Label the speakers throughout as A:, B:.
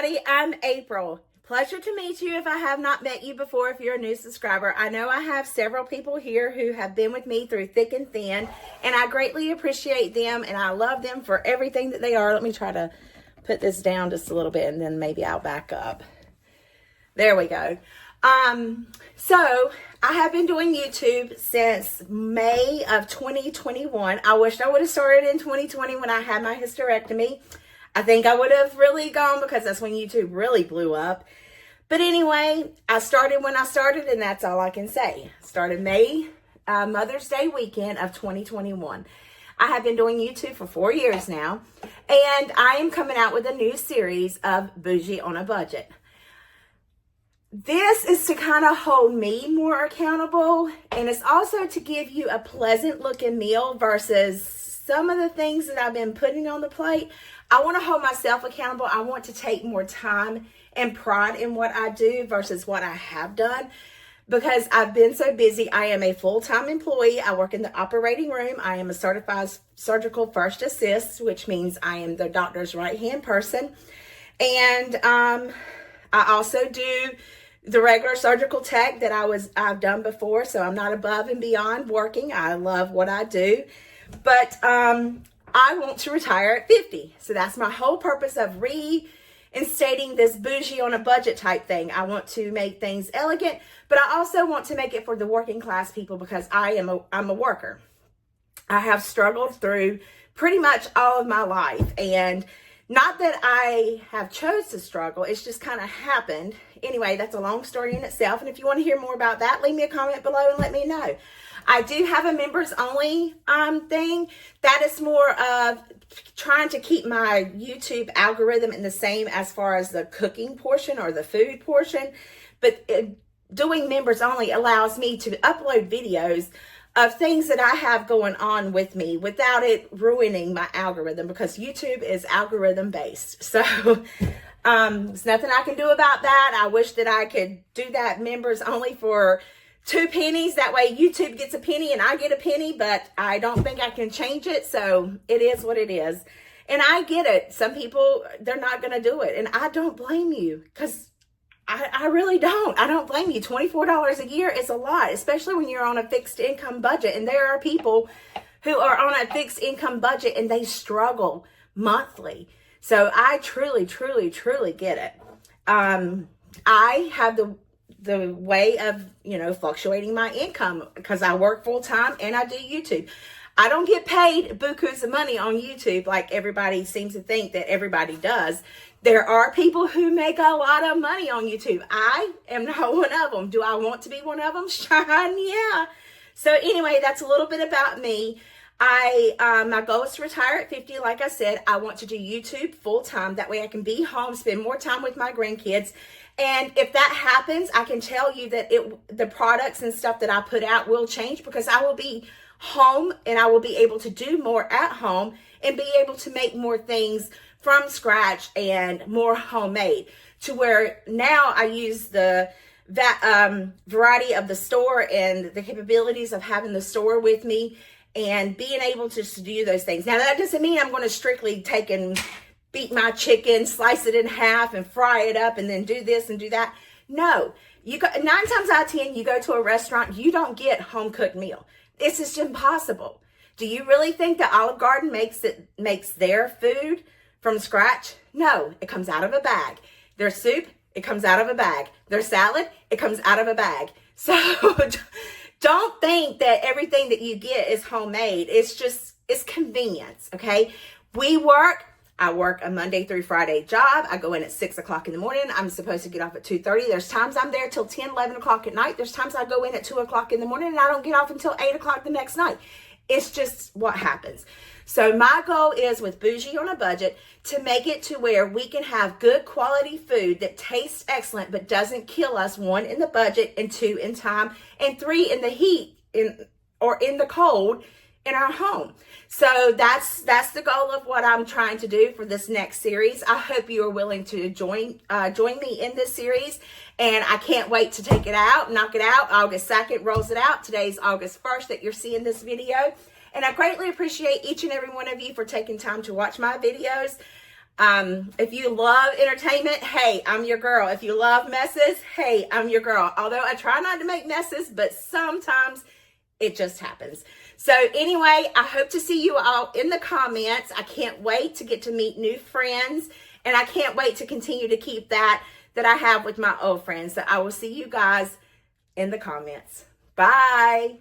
A: everybody, I'm April. Pleasure to meet you if I have not met you before, if you're a new subscriber. I know I have several people here who have been with me through thick and thin, and I greatly appreciate them, and I love them for everything that they are. Let me try to put this down just a little bit, and then maybe I'll back up. There we go. So I have been doing YouTube since May of 2021. I wish I would have started in 2020 when I had my hysterectomy. I think I would have really gone because that's when YouTube really blew up. But anyway, I started when I started, and that's all I can say. Started May, Mother's Day weekend of 2021. I have been doing YouTube for 4 years now, and I am coming out with a new series of Bougie on a Budget. This is to kind of hold me more accountable, and it's also to give you a pleasant looking meal versus some of the things that I've been putting on the plate. I want to hold myself accountable. I want to take more time and pride in what I do versus what I have done because I've been so busy. I am a full-time employee. I work in the operating room. I am a certified surgical first assist, which means I am the doctor's right-hand person. And I also do the regular surgical tech that I've done before, so I'm not above and beyond working. I love what I do, but I want to retire at 50. So that's my whole purpose of reinstating this bougie on a budget type thing. I want to make things elegant, but I also want to make it for the working class people because I'm a worker. I have struggled through pretty much all of my life, and not that I have chose to struggle, it's just kind of happened. Anyway, that's a long story in itself, and if you want to hear more about that, leave me a comment below and let me know. I do have a members only thing. That is more of trying to keep my YouTube algorithm in the same as far as the cooking portion or the food portion, but doing members only allows me to upload videos of things that I have going on with me without it ruining my algorithm because YouTube is algorithm based. So there's nothing I can do about that. I wish that I could do that members only for 2 pennies. That way YouTube gets a penny and I get a penny, but I don't think I can change it. So it is what it is. And I get it. Some people, they're not going to do it. And I don't blame you because I really don't. I don't blame you. $24 a year is a lot, especially when you're on a fixed income budget. And there are people who are on a fixed income budget and they struggle monthly. So I truly, truly, truly get it. I have the way of, fluctuating my income because I work full time and I do YouTube. I don't get paid bukus of money on YouTube like everybody seems to think that everybody does. There are people who make a lot of money on YouTube. I am not one of them. Do I want to be one of them? Shine, yeah. So anyway, that's a little bit about me. My goal is to retire at 50. Like I said, I want to do YouTube full time. That way I can be home, spend more time with my grandkids. And if that happens, I can tell you that the products and stuff that I put out will change because I will be home and I will be able to do more at home and be able to make more things from scratch and more homemade to where now I use the variety of the store and the capabilities of having the store with me and being able to do those things. Now that doesn't mean I'm going to strictly take and beat my chicken, slice it in half and fry it up and then do this and do that. No, 9 times out of 10, you go to a restaurant, you don't get home cooked meal. It's just impossible. Do you really think that Olive Garden makes their food from scratch? No, it comes out of a bag. Their soup, it comes out of a bag. Their salad, it comes out of a bag. So don't think that everything that you get is homemade. It's convenience, okay? I work a Monday through Friday job. I go in at 6 o'clock in the morning. I'm supposed to get off at 2:30. There's times I'm there till 10, 11 o'clock at night. There's times I go in at 2 o'clock in the morning and I don't get off until 8 o'clock the next night. It's just what happens. So my goal is with Bougie on a Budget to make it to where we can have good quality food that tastes excellent but doesn't kill us, 1, in the budget, and 2, in time, and 3, in the heat or in the cold in our home. So that's the goal of what I'm trying to do for this next series. I hope you are willing to join me in this series, and I can't wait to knock it out. August 2nd rolls it out. Today's August 1st that you're seeing this video, and I greatly appreciate each and every one of you for taking time to watch my videos. If you love entertainment, hey, I'm your girl. If you love messes, hey, I'm your girl. Although I try not to make messes, but sometimes it just happens. So anyway, I hope to see you all in the comments. I can't wait to get to meet new friends, and I can't wait to continue to keep that I have with my old friends. So I will see you guys in the comments. Bye.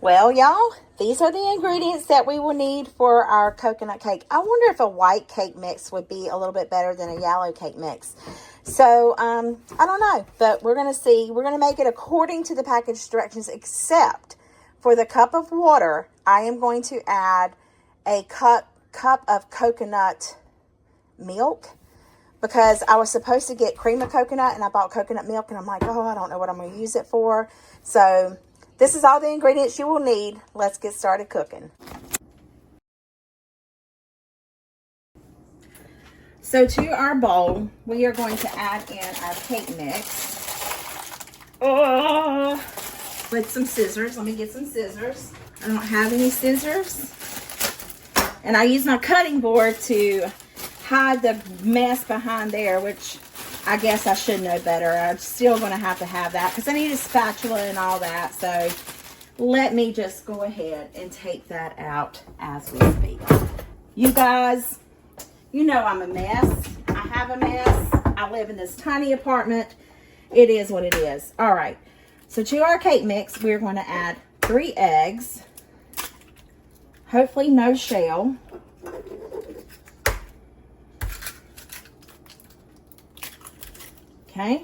A: Well, y'all, these are the ingredients that we will need for our coconut cake. I wonder if a white cake mix would be a little bit better than a yellow cake mix. So, I don't know, but we're going to see. We're going to make it according to the package directions, except for the cup of water, I am going to add a cup of coconut milk, because I was supposed to get cream of coconut and I bought coconut milk, and I'm like, oh, I don't know what I'm going to use it for. So this is all the ingredients you will need. Let's get started cooking. So to our bowl, we are going to add in our cake mix. Oh, with some scissors. Let me get some scissors. I don't have any scissors. And I use my cutting board to hide the mess behind there, which I guess I should know better. I'm still going to have that because I need a spatula and all that. So let me just go ahead and take that out as we speak. You guys, you know I'm a mess. I have a mess. I live in this tiny apartment. It is what it is. All right. So to our cake mix, we're going to add 3 eggs. Hopefully no shell. Okay.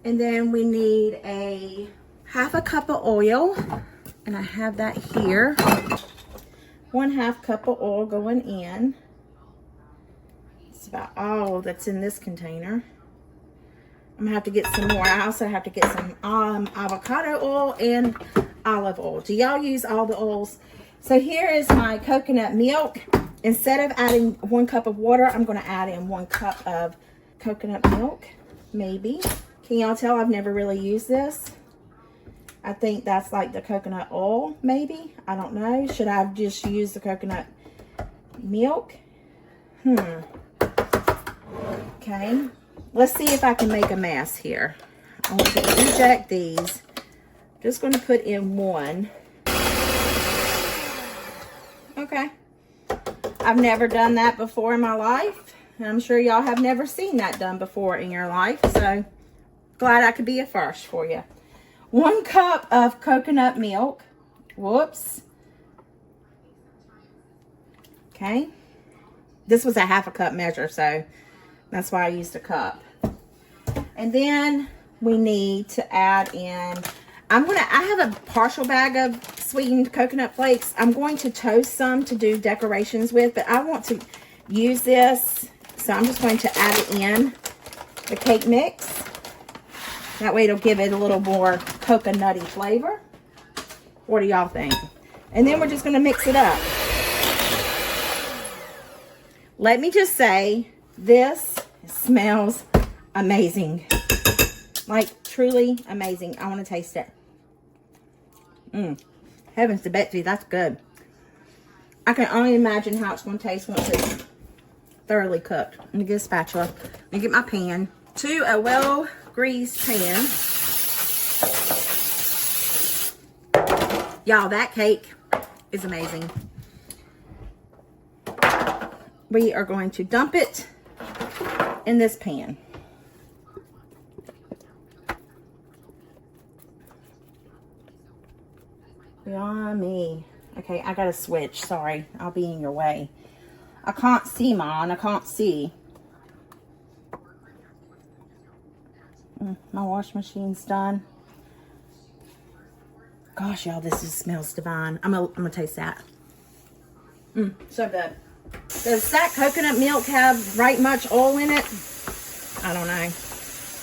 A: And then we need a half a cup of oil. And I have that here. 1/2 cup of oil going in. It's about all that's in this container. I'm gonna have to get some more. I also have to get some avocado oil and olive oil. Do y'all use all the oils? So here is my coconut milk. Instead of adding 1 cup of water, I'm gonna add in 1 cup of coconut milk, maybe. Can y'all tell I've never really used this? I think that's like the coconut oil, maybe. I don't know. Should I have just used the coconut milk? Okay. Let's see if I can make a mess here. I want to eject these. Just going to put in 1. Okay. I've never done that before in my life. And I'm sure y'all have never seen that done before in your life. So glad I could be a first for you. 1 cup of coconut milk. Whoops. Okay. This was a 1/2 cup measure, so that's why I used a cup. And then we need to add in, I have a partial bag of sweetened coconut flakes. I'm going to toast some to do decorations with, but I want to use this. So I'm just going to add it in the cake mix. That way it'll give it a little more coconutty flavor. What do y'all think? And then we're just going to mix it up. Let me just say, this smells amazing. Like, truly amazing. I want to taste it. Heavens to Betsy, that's good. I can only imagine how it's going to taste once it's thoroughly cooked. Let me get a spatula. Let me get my pan. To a well-greased pan. Y'all, that cake is amazing. We are going to dump it in this pan. Yummy. Okay, I gotta switch. Sorry, I'll be in your way. I can't see mine. I can't see. My wash machine's done. Gosh, y'all, this smells divine. I'm gonna taste that. So good. Does that coconut milk have right much oil in it? I don't know.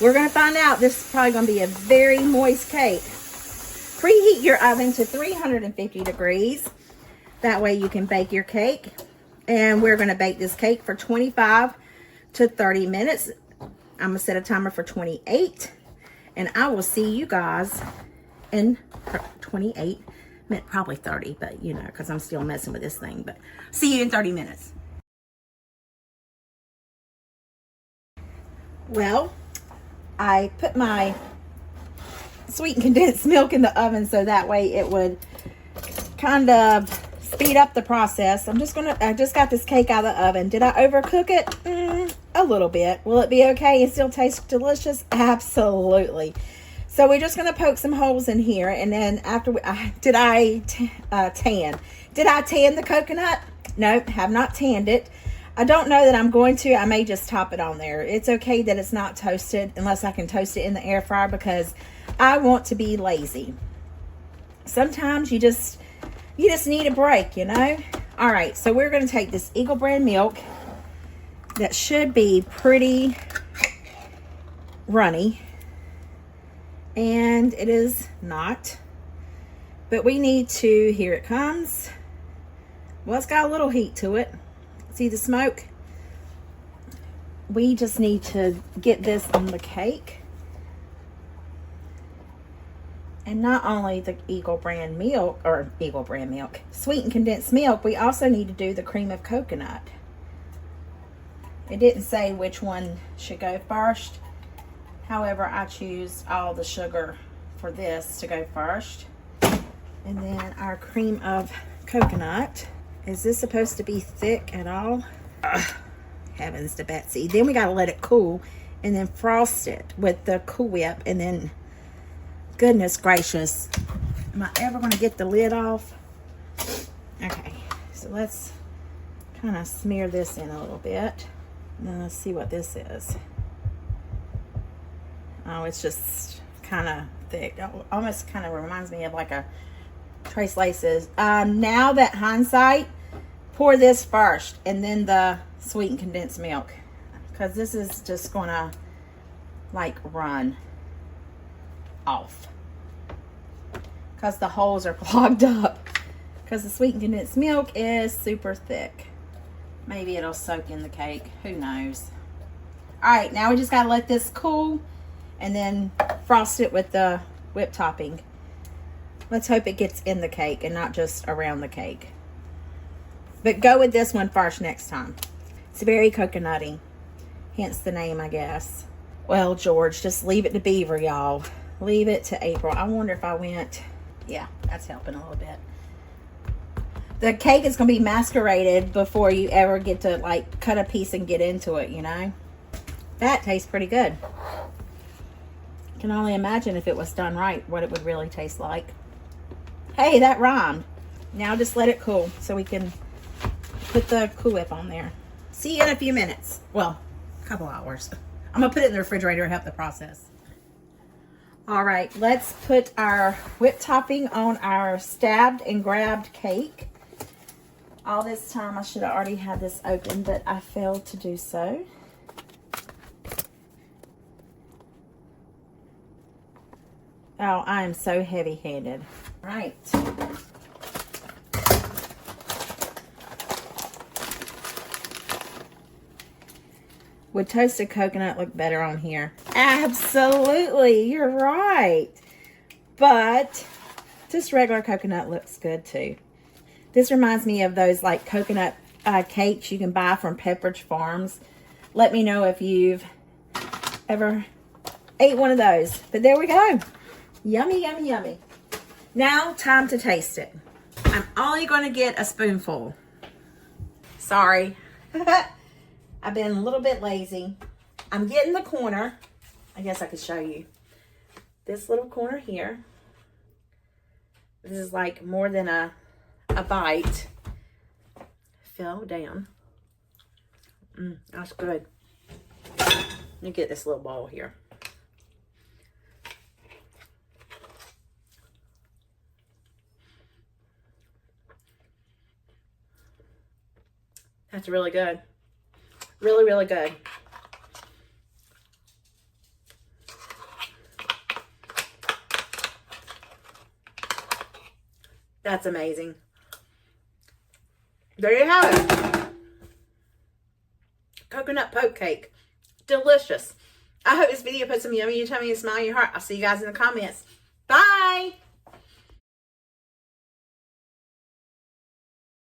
A: We're gonna find out. This is probably gonna be a very moist cake. Preheat your oven to 350 degrees. That way you can bake your cake. And we're gonna bake this cake for 25 to 30 minutes. I'm gonna set a timer for 28. And I will see you guys in 28 Meant probably 30, but you know, because I'm still messing with this thing. But see you in 30 minutes. Well, I put my sweetened condensed milk in the oven so that way it would kind of speed up the process. I just got this cake out of the oven. Did I overcook it? A little bit. Will it be okay and still taste delicious? Absolutely. So we're just going to poke some holes in here, and then after did I tan? Did I tan the coconut? No, have not tanned it. I don't know that I'm going to. I may just top it on there. It's okay that it's not toasted unless I can toast it in the air fryer because I want to be lazy. Sometimes you just need a break, you know? All right, so we're going to take this Eagle brand milk that should be pretty runny. And it is not. But we need to, here it comes. Well, it's got a little heat to it. See the smoke? We just need to get this on the cake. And not only the Eagle brand milk, sweetened condensed milk, we also need to do the cream of coconut. It didn't say which one should go first. However, I choose all the sugar for this to go first. And then our cream of coconut. Is this supposed to be thick at all? Ugh, heavens to Betsy. Then we got to let it cool and then frost it with the Cool Whip. And then, goodness gracious, am I ever going to get the lid off? Okay, so let's kind of smear this in a little bit. And then let's see what this is. Oh, it's just kind of thick. Almost kind of reminds me of like a Trace Laces. Now that hindsight, pour this first and then the sweetened condensed milk. Because this is just going to like run off. Because the holes are clogged up. Because the sweetened condensed milk is super thick. Maybe it'll soak in the cake. Who knows? Alright, now we just got to let this cool. And then frost it with the whipped topping. Let's hope it gets in the cake and not just around the cake. But go with this one first next time. It's very coconutty. Hence the name, I guess. Well, George, just leave it to Beaver, y'all. Leave it to April. I wonder if I went... Yeah, that's helping a little bit. The cake is going to be masqueraded before you ever get to, like, cut a piece and get into it, you know? That tastes pretty good. Can only imagine if it was done right what it would really taste like. Hey, that rhymed. Now just let it cool so we can put the Cool Whip on there. See you in a few minutes. Well, a couple hours. I'm gonna put it in the refrigerator to help the process. All right, let's put our whipped topping on our stabbed and grabbed cake. All this time I should have already had this open, but I failed to do so. Oh, I am so heavy-handed. Right. Would toasted coconut look better on here? Absolutely, you're right. But just regular coconut looks good too. This reminds me of those like coconut cakes you can buy from Pepperidge Farms. Let me know if you've ever ate one of those. But there we go. Yummy, yummy, yummy. Now, time to taste it. I'm only going to get a spoonful. Sorry. I've been a little bit lazy. I'm getting the corner. I guess I could show you. This little corner here. This is like more than a bite. Fell down. That's good. Let me get this little bowl here. That's really good. Really, really good. That's amazing. There you have it. Coconut poke cake. Delicious. I hope this video put some yummy tummy and smile in your heart. I'll see you guys in the comments. Bye.